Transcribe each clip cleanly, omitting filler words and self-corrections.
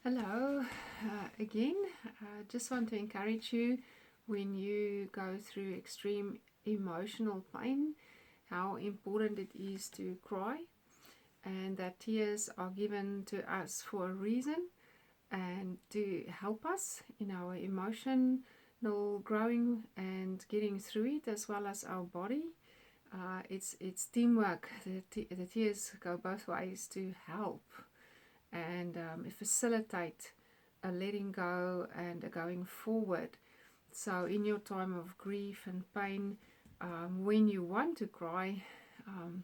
Hello again. Just want to encourage you when you go through extreme emotional pain, how important it is to cry, and that tears are given to us for a reason and to help us in our emotional growing and getting through it, as well as our body. It's teamwork. The tears go both ways to help and facilitate a letting go and a going forward. So, in your time of grief and pain, when you want to cry, um,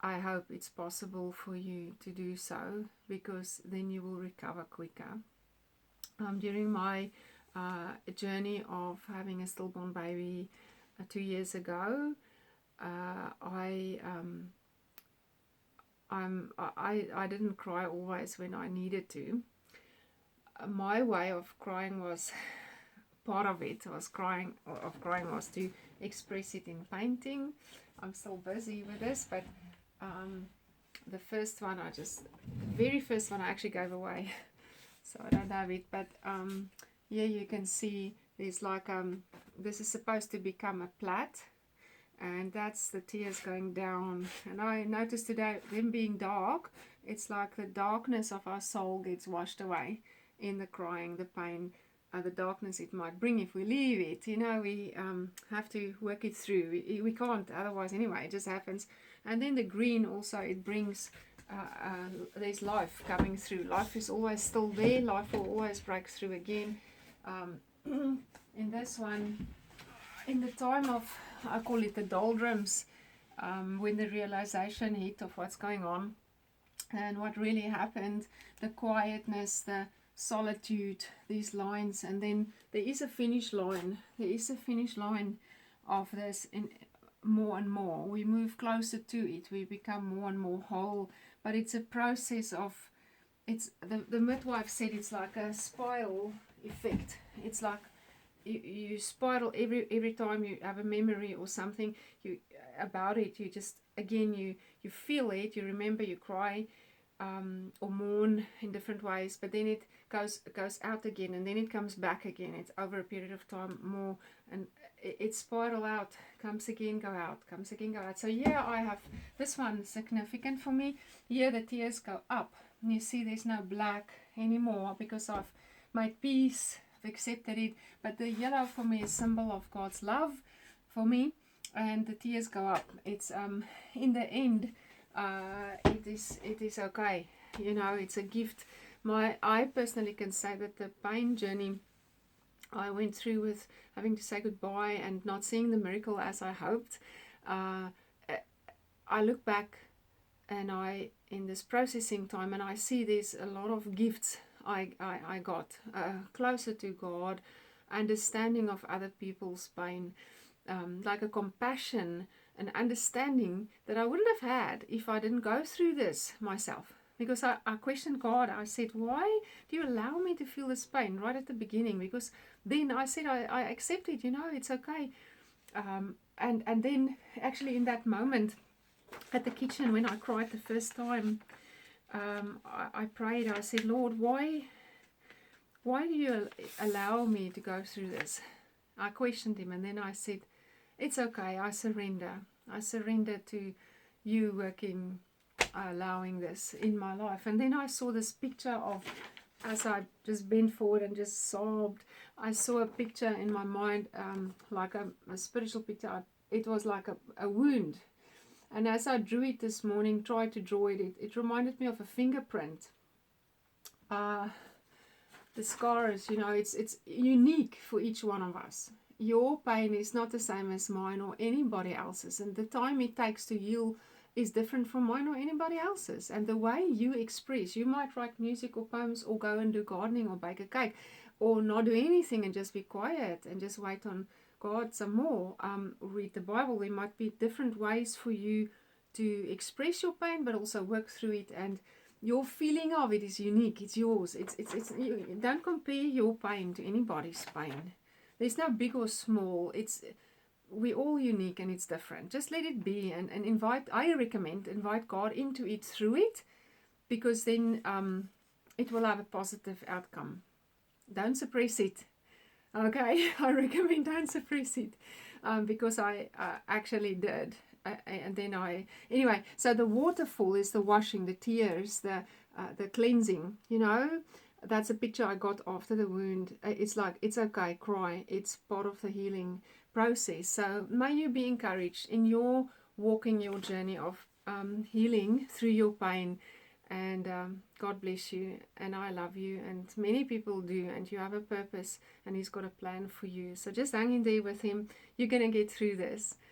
I hope it's possible for you to do so, because then you will recover quicker. During my journey of having a stillborn baby 2 years ago, I I didn't cry always when I needed to. My way of crying was part of it was crying was to express it in painting. I'm still busy with this, but the first one very first one I actually gave away, so I don't have it. But here you can see there's like this is supposed to become a plait, and that's the tears going down. And I noticed today them being dark, it's like the darkness of our soul gets washed away in the crying, the pain, the darkness it might bring if we leave it. We have to work it through. We can't otherwise anyway, it just happens. And then the green also, it brings there's life coming through. Life is always still there, life will always break through again. In this one, in the time of, I call it the doldrums, when the realization hit of what's going on and what really happened, the quietness, the solitude, these lines, and then there is a finish line. There is a finish line of this. In more and more, we move closer to it. We become more and more whole. But it's a process of. It's the midwife said it's like a spiral effect. It's like you spiral every time you have a memory or something about it. You just again you feel it, you remember, you cry, or mourn in different ways, but then it goes out again, and then it comes back again. It's over a period of time more, and it spiral out, comes again, go out, comes again, go out. So yeah, I have this one significant for me. Here the tears go up. And you see there's no black anymore because I've made peace, I've accepted it. But the yellow for me is symbol of God's love for me, and the tears go up. It's in the end, it is okay. It's a gift. I personally can say that the pain journey I went through with having to say goodbye and not seeing the miracle as I hoped, I look back and in this processing time, and I see there's a lot of gifts I got, closer to God, understanding of other people's pain, like a compassion, an understanding that I wouldn't have had if I didn't go through this myself. Because I questioned God. I said, why do you allow me to feel this pain right at the beginning? Because then I said, I accept it, it's okay. And then actually in that moment at the kitchen when I cried the first time, I prayed. I said, Lord, why do you allow me to go through this? I questioned him, and then I said, it's okay, I surrender. I surrender to you working, allowing this in my life. And then I saw this picture of, as I just bent forward and just sobbed, I saw a picture in my mind, like a spiritual picture. It was like a wound. And as I drew it this morning, tried to draw it, it reminded me of a fingerprint. The scars, it's unique for each one of us. Your pain is not the same as mine or anybody else's, and the time it takes to heal is different from mine or anybody else's. And the way you express, you might write music or poems or go and do gardening or bake a cake or not do anything and just be quiet and just wait on God some more, read the Bible. There might be different ways for you to express your pain, but also work through it. And your feeling of it is unique. It's yours. It's don't compare your pain to anybody's pain. There's no big or small. We're all unique and it's different. Just let it be, and I recommend invite God into it through it, because then it will have a positive outcome. Don't suppress it. Okay, I recommend don't suppress it, because I actually did. And then anyway, so the waterfall is the washing, the tears, the cleansing, that's a picture I got after the wound. It's like, it's okay, cry. It's part of the healing process. So may you be encouraged in your walking your journey of healing through your pain. And God bless you. And I love you. And many people do. And you have a purpose. And He's got a plan for you. So just hang in there with Him. You're going to get through this.